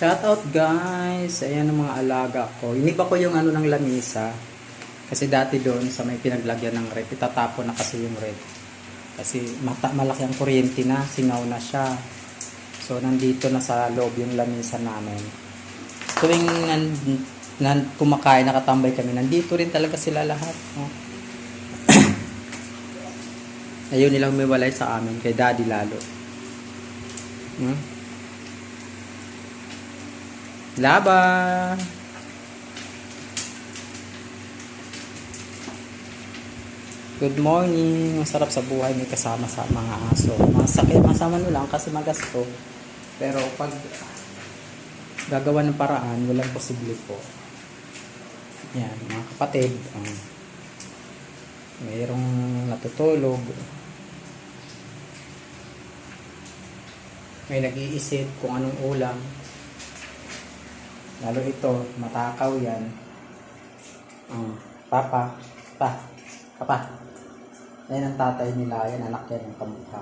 Shout out guys! Ayan ang mga alaga ko. Iniba ko yung ano ng lamisa. Kasi dati doon sa may pinaglagyan ng rep, itatapon na kasi yung rep. Kasi malaki ang kuryente na, singaw na siya. So nandito na sa loob yung lamisa namin. Tuwing kumakain, nakatambay kami, nandito rin talaga sila lahat. No? Ayaw nilang umiwalay sa amin, kay daddy lalo. Laba! Good morning! Masarap sa buhay, may kasama sa mga aso. Masakit, masama nyo lang kasi magasto. Pero pag gagawa ng paraan, walang posible po. Yan, mga kapatid. Mayroong natutulog. May nag-iisip kung anong ulam. Lalo ito, matakaw yan. Papa. Yan ang tatay nila. Yan, anak yan ng kamukha.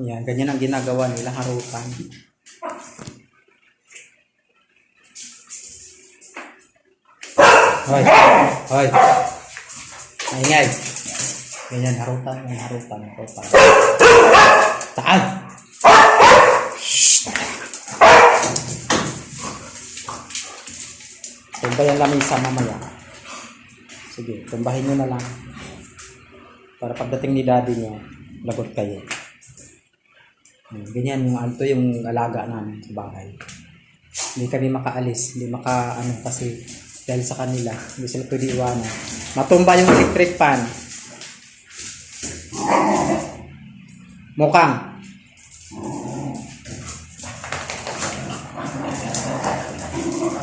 Yan, ganyan ang ginagawa nila, harutan. Hoy. Maingay. Ganyan, harutan. Saan? Tumbayan lang isa mamaya. Sige, tumbahin nyo na lang. Para pagdating ni daddy nyo, lagot kayo. Ganyan yung alaga namin sa bahay. Hindi kami makaalis, hindi kasi dahil sa kanila, hindi sila pwede iwanan. Matumba yung electric pan. Mukhang.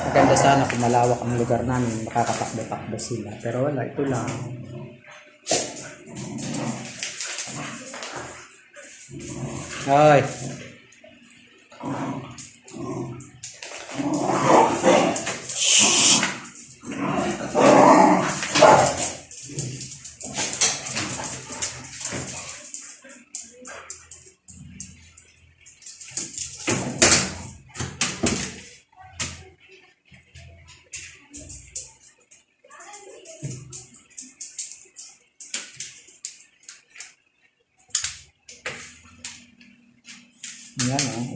Maganda sana kung malawak ang lugar namin, makakatakbo-takbo sila. Pero wala, ito lang. Hoy.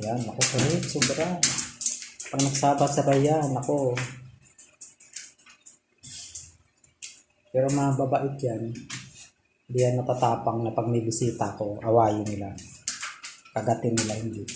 Yan, ako kulit, sobra. Pag nagsabat-sabay yan, ako. Pero mababait yan. Hindi yan natatapang na pag may bisita ko, awayin nila. Kagatin nila, hindi.